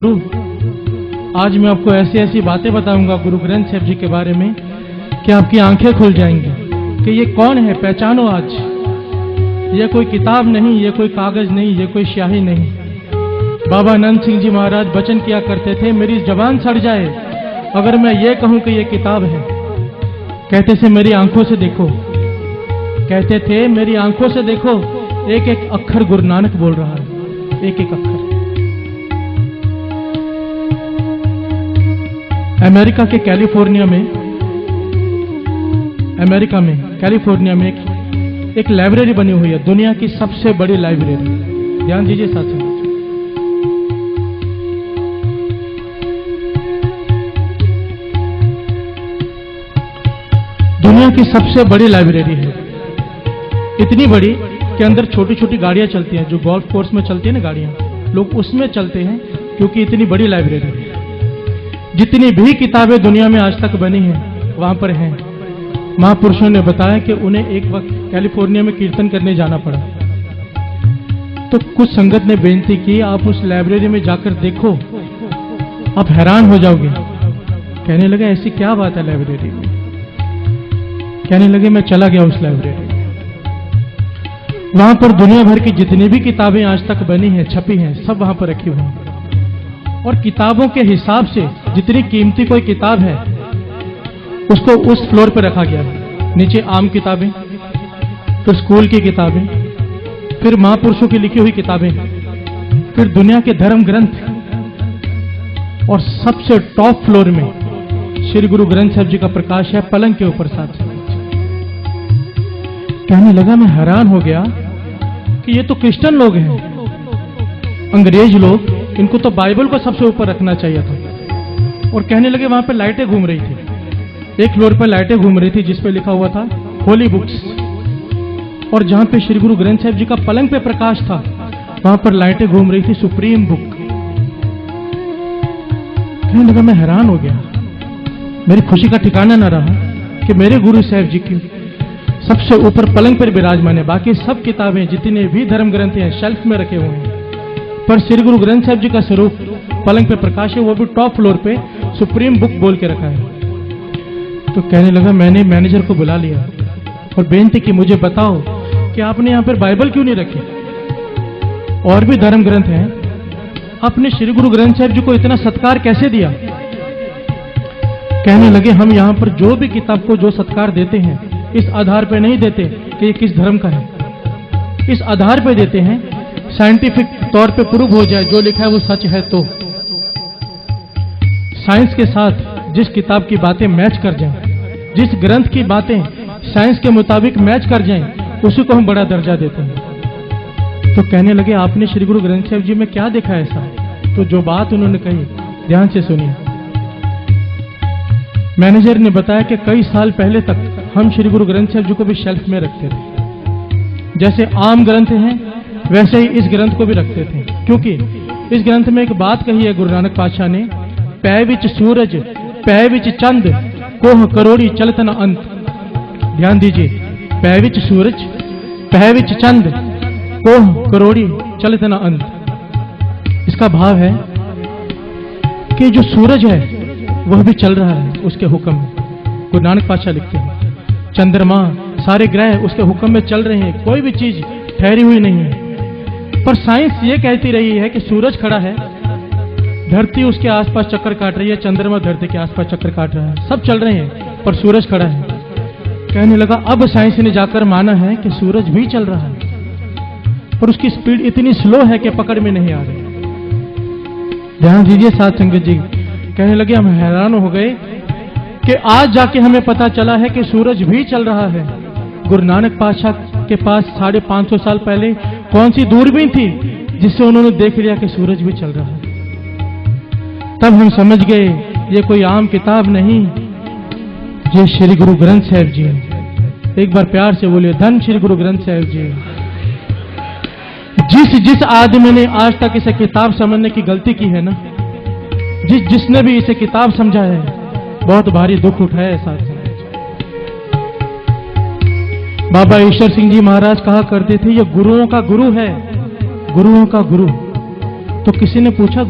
आज मैं आपको ऐसी ऐसी बातें बताऊंगा गुरु ग्रंथ साहिब जी के बारे में कि आपकी आंखें खुल जाएंगी कि ये कौन है। पहचानो आज, ये कोई किताब नहीं, ये कोई कागज नहीं, ये कोई स्याही नहीं। बाबा आनंद सिंह जी महाराज वचन किया करते थे, मेरी जबान सड़ जाए अगर मैं ये कहूं कि ये किताब है। कहते थे मेरी आंखों से देखो, कहते थे मेरी आंखों से देखो, एक एक अक्षर गुरु नानक बोल रहा है, एक एक अक्षर। अमेरिका के कैलिफोर्निया में एक लाइब्रेरी बनी हुई है, दुनिया की सबसे बड़ी लाइब्रेरी। ध्यान दीजिए साथियों, दुनिया की सबसे बड़ी लाइब्रेरी है। इतनी बड़ी कि अंदर छोटी छोटी गाड़ियां चलती हैं, जो गोल्फ कोर्स में चलती है ना गाड़ियां, लोग उसमें चलते हैं क्योंकि इतनी बड़ी लाइब्रेरी है। जितनी भी किताबें दुनिया में आज तक बनी हैं वहां पर हैं। महापुरुषों ने बताया कि उन्हें एक वक्त कैलिफोर्निया में कीर्तन करने जाना पड़ा, तो कुछ संगत ने बेनती की आप उस लाइब्रेरी में जाकर देखो, आप हैरान हो जाओगे। कहने लगे ऐसी क्या बात है लाइब्रेरी में। कहने लगे मैं चला गया उस लाइब्रेरी में, वहां पर दुनिया भर की जितनी भी किताबें आज तक बनी हैं, छपी हैं, सब वहां पर रखी हुई हैं। और किताबों के हिसाब से जितनी कीमती कोई किताब है उसको उस फ्लोर पर रखा गया है। नीचे आम किताबें, फिर स्कूल की किताबें, फिर महापुरुषों की लिखी हुई किताबें, फिर दुनिया के धर्म ग्रंथ, और सबसे टॉप फ्लोर में श्री गुरु ग्रंथ साहिब जी का प्रकाश है पलंग के ऊपर साथ। कहने लगा मैं हैरान हो गया कि ये तो क्रिश्चियन लोग हैं, अंग्रेज लोग, इनको तो बाइबल को सबसे ऊपर रखना चाहिए था। और कहने लगे वहां पर लाइटें घूम रही थी, एक फ्लोर पर लाइटें घूम रही थी जिस पे लिखा हुआ था होली बुक्स, और जहां पे श्री गुरु ग्रंथ साहिब जी का पलंग पे प्रकाश था वहां पर लाइटें घूम रही थी सुप्रीम बुक। कहने लगा मैं हैरान हो गया, मेरी खुशी का ठिकाना न रहा कि मेरे गुरु साहिब जी की सबसे ऊपर पलंग पर विराजमान है। बाकी सब किताबें जितने भी धर्म ग्रंथ हैं शेल्फ में रखे हुए हैं, पर श्री गुरु ग्रंथ साहिब जी का स्वरूप पलंग पे प्रकाश है, वो भी टॉप फ्लोर पे सुप्रीम बुक बोल के रखा है। तो कहने लगा मैंने मैनेजर को बुला लिया और बेनती की मुझे बताओ कि आपने यहां पर बाइबल क्यों नहीं रखी, और भी धर्म ग्रंथ हैं, आपने श्री गुरु ग्रंथ साहिब जी को इतना सत्कार कैसे दिया। कहने लगे हम यहां पर जो भी किताब को जो सत्कार देते हैं इस आधार पर नहीं देते कि ये किस धर्म का है, इस आधार पर देते हैं साइंटिफिक तौर पे प्रूव हो जाए जो लिखा है वो सच है। तो साइंस के साथ जिस किताब की बातें मैच कर जाएं, जिस ग्रंथ की बातें साइंस के मुताबिक मैच कर जाएं, उसी को हम बड़ा दर्जा देते हैं। तो कहने लगे आपने श्री गुरु ग्रंथ साहिब जी में क्या देखा ऐसा। तो जो बात उन्होंने कही ध्यान से सुनिए। मैनेजर ने बताया कि कई साल पहले तक हम श्री गुरु ग्रंथ साहिब जी को भी शेल्फ में रखते थे, जैसे आम ग्रंथ हैं वैसे ही इस ग्रंथ को भी रखते थे, क्योंकि इस ग्रंथ में एक बात कही है गुरु नानक पातशाह ने, पै विच सूरज पै विच चंद कोह करोड़ी चलत न अंत। ध्यान दीजिए, पै विच सूरज पै विच चंद कोह करोड़ी चलत न अंत। इसका भाव है कि जो सूरज है वह भी चल रहा है उसके हुक्म में। गुरु नानक पातशाह लिखते हैं चंद्रमा सारे ग्रह उसके हुक्म में चल रहे हैं, कोई भी चीज ठहरी हुई नहीं है। पर साइंस ये कहती रही है कि सूरज खड़ा है, धरती उसके आसपास चक्कर काट रही है, चंद्रमा धरती के आसपास चक्कर काट रहा है, सब चल रहे हैं पर सूरज खड़ा है। कहने लगा अब साइंस ने जाकर माना है कि सूरज भी चल रहा है, पर उसकी स्पीड इतनी स्लो है कि पकड़ में नहीं आ रही। ध्यान दीजिए साथ संगत जी। कहने लगे हम हैरान हो गए कि आज जाके हमें पता चला है कि सूरज भी चल रहा है। गुरु नानक पातशाह के पास 550 साल पहले कौन सी दूरबीन थी जिससे उन्होंने देख लिया कि सूरज भी चल रहा है। तब हम समझ गए ये कोई आम किताब नहीं, ये श्री गुरु ग्रंथ साहिब जी हैं। एक बार प्यार से बोलिए धन श्री गुरु ग्रंथ साहिब जी। जिस आदमी ने आज तक इसे किताब समझने की गलती की है ना, जिसने भी इसे किताब समझा है बहुत भारी दुख उठाया है साथ। बाबा ईश्वर सिंह जी महाराज कहा करते थे ये गुरुओं का गुरु है, गुरुओं का गुरु। तो किसी ने पूछा